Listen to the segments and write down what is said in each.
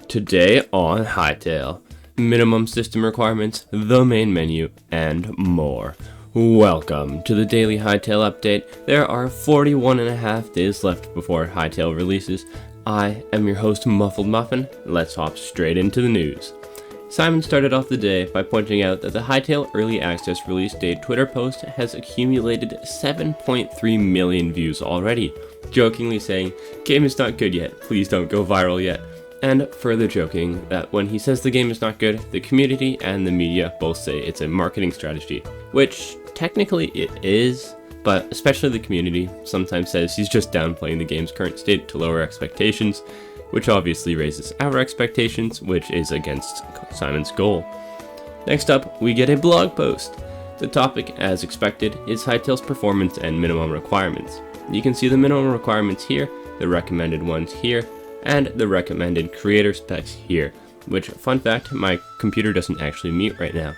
Today on Hytale, minimum system requirements, the main menu, and more. Welcome to the daily Hytale update. There are 41 and a half days left before Hytale releases. I am your host, Muffled Muffin. Let's hop straight into the news. Simon started off the day by pointing out that the Hytale Early Access release date Twitter post has accumulated 7.3 million views already, jokingly saying, "Game is not good yet, please don't go viral yet," and further joking that when he says the game is not good, the community and the media both say it's a marketing strategy, which technically it is, but especially the community sometimes says he's just downplaying the game's current state to lower expectations, which obviously raises our expectations, which is against Simon's goal. Next up, we get a blog post. The topic, as expected, is Hytale's performance and minimum requirements. You can see the minimum requirements here, the recommended ones here, and the recommended creator specs here, which, fun fact, my computer doesn't actually meet right now.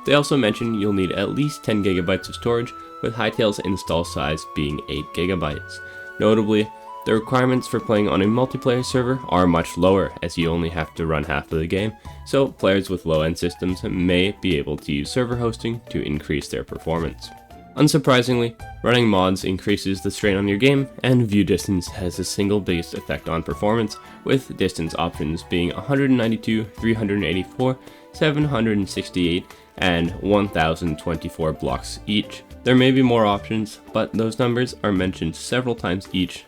They also mention you'll need at least 10 gigabytes of storage, with Hytale's install size being 8 gigabytes. Notably, the requirements for playing on a multiplayer server are much lower, as you only have to run half of the game, so players with low-end systems may be able to use server hosting to increase their performance. Unsurprisingly, running mods increases the strain on your game, and view distance has the single biggest effect on performance, with distance options being 192, 384, 768, and 1024 blocks each. There may be more options, but those numbers are mentioned several times each,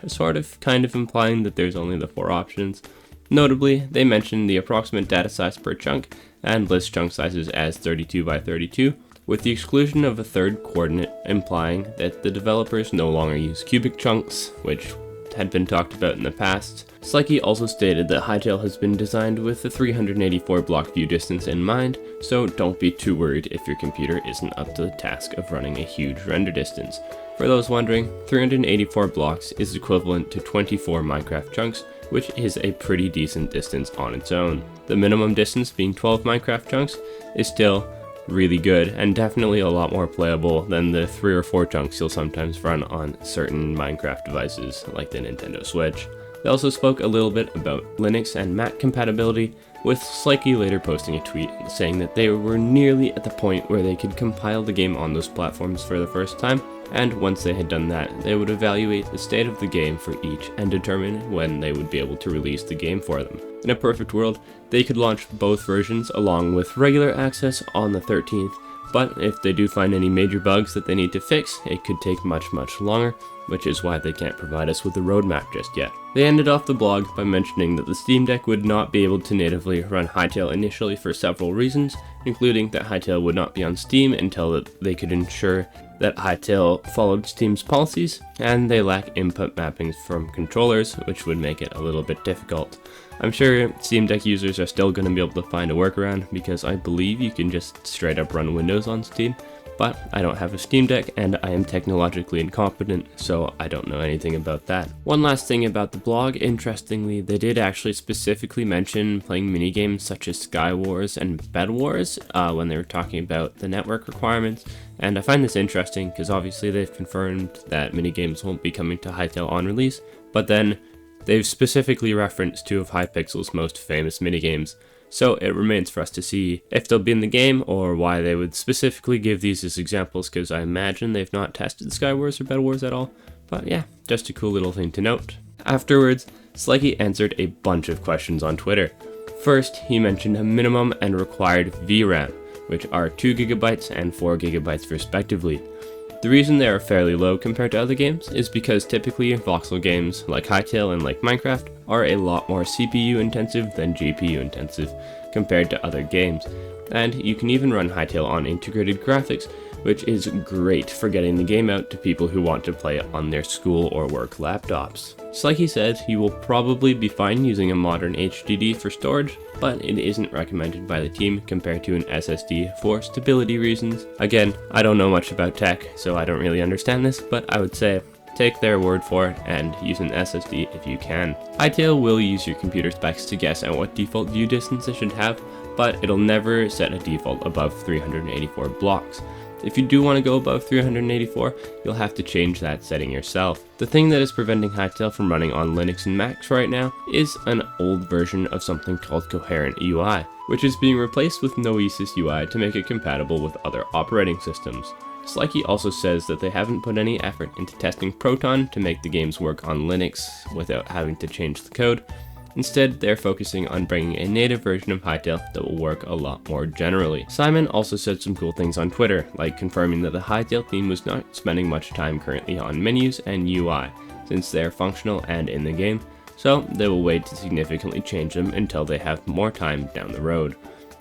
kind of implying that there's only the 4 options. Notably, they mention the approximate data size per chunk, and list chunk sizes as 32 by 32, with the exclusion of a third coordinate, implying that the developers no longer use cubic chunks, which had been talked about in the past. Slikey also stated that Hytale has been designed with the 384 block view distance in mind, so don't be too worried if your computer isn't up to the task of running a huge render distance. For those wondering, 384 blocks is equivalent to 24 Minecraft chunks, which is a pretty decent distance on its own. The minimum distance being 12 Minecraft chunks is still really good and definitely a lot more playable than the 3 or 4 chunks you'll sometimes run on certain Minecraft devices like the Nintendo Switch. They also spoke a little bit about Linux and Mac compatibility, with Slikey later posting a tweet saying that they were nearly at the point where they could compile the game on those platforms for the first time, and once they had done that, they would evaluate the state of the game for each and determine when they would be able to release the game for them. In a perfect world, they could launch both versions along with regular access on the 13th, but if they do find any major bugs that they need to fix, it could take much longer, which is why they can't provide us with a roadmap just yet. They ended off the blog by mentioning that the Steam Deck would not be able to natively run Hytale initially for several reasons, including that Hytale would not be on Steam until they could ensure that Hytale followed Steam's policies, and they lack input mappings from controllers, which would make it a little bit difficult. I'm sure Steam Deck users are still going to be able to find a workaround, because I believe you can just straight up run Windows on Steam, but I don't have a Steam Deck and I am technologically incompetent, so I don't know anything about that. One last thing about the blog, interestingly, they did actually specifically mention playing minigames such as Sky Wars and Bed Wars when they were talking about the network requirements, and I find this interesting because obviously they've confirmed that minigames won't be coming to Hytale on release, but then they've specifically referenced 2 of Hypixel's most famous minigames, so it remains for us to see if they'll be in the game or why they would specifically give these as examples, because I imagine they've not tested Sky Wars or Bed Wars at all. But yeah, just a cool little thing to note. Afterwards, Slikey answered a bunch of questions on Twitter. First, he mentioned a minimum and required VRAM, which are 2 gigabytes and 4 gigabytes respectively. The reason they are fairly low compared to other games is because typically voxel games like Hytale and like Minecraft are a lot more CPU intensive than GPU intensive compared to other games, and you can even run Hytale on integrated graphics, which is great for getting the game out to people who want to play it on their school or work laptops. Slikey says he will probably be fine using a modern HDD for storage, but it isn't recommended by the team compared to an SSD for stability reasons. Again, I don't know much about tech, so I don't really understand this, but I would say take their word for it and use an SSD if you can. Hytale will use your computer specs to guess at what default view distance it should have, but it'll never set a default above 384 blocks. If you do want to go above 384, you'll have to change that setting yourself. The thing that is preventing Hytale from running on Linux and Macs right now is an old version of something called Coherent UI, which is being replaced with Noesis UI to make it compatible with other operating systems. Slikey also says that they haven't put any effort into testing Proton to make the games work on Linux without having to change the code. Instead, they're focusing on bringing a native version of Hytale that will work a lot more generally. Simon also said some cool things on Twitter, like confirming that the Hytale team was not spending much time currently on menus and UI, since they're functional and in the game, so they will wait to significantly change them until they have more time down the road.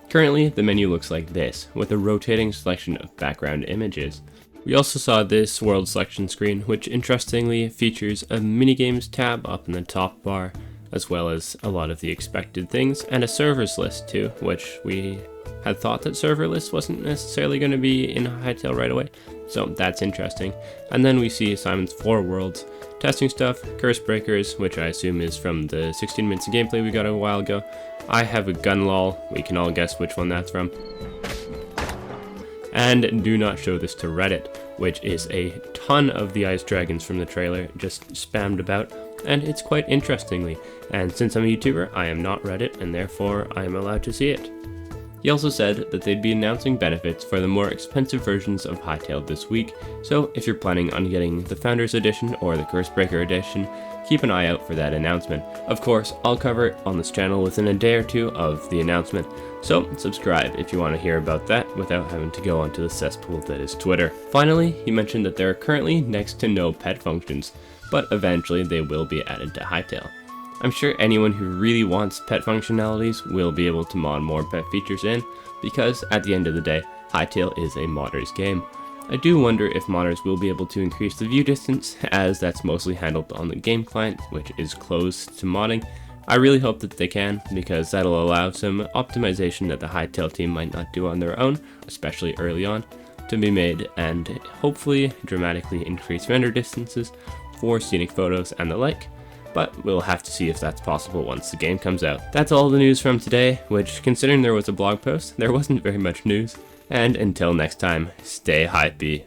Currently, the menu looks like this, with a rotating selection of background images. We also saw this world selection screen, which interestingly features a minigames tab up in the top bar, as well as a lot of the expected things, and a servers list too, which we had thought that server list wasn't necessarily going to be in Hytale right away, so that's interesting. And then we see Simon's 4 worlds, testing stuff, curse breakers, which I assume is from the 16 minutes of gameplay we got a while ago. I have a gun lol, we can all guess which one that's from. And do not show this to Reddit, which is a ton of the ice dragons from the trailer just spammed about, and it's quite interestingly, and since I'm a YouTuber, I am not Reddit, and therefore I am allowed to see it. He also said that they'd be announcing benefits for the more expensive versions of Hytale this week, so if you're planning on getting the Founders Edition or the Cursebreaker Edition, keep an eye out for that announcement. Of course, I'll cover it on this channel within a day or two of the announcement, so subscribe if you want to hear about that without having to go onto the cesspool that is Twitter. Finally, he mentioned that there are currently next to no pet functions, but eventually they will be added to Hytale. I'm sure anyone who really wants pet functionalities will be able to mod more pet features in, because at the end of the day, Hytale is a modders game. I do wonder if modders will be able to increase the view distance, as that's mostly handled on the game client, which is closed to modding. I really hope that they can, because that'll allow some optimization that the Hytale team might not do on their own, especially early on, to be made, and hopefully dramatically increase render distances for scenic photos and the like, but we'll have to see if that's possible once the game comes out. That's all the news from today, which, considering there was a blog post, there wasn't very much news, and until next time, stay hypey.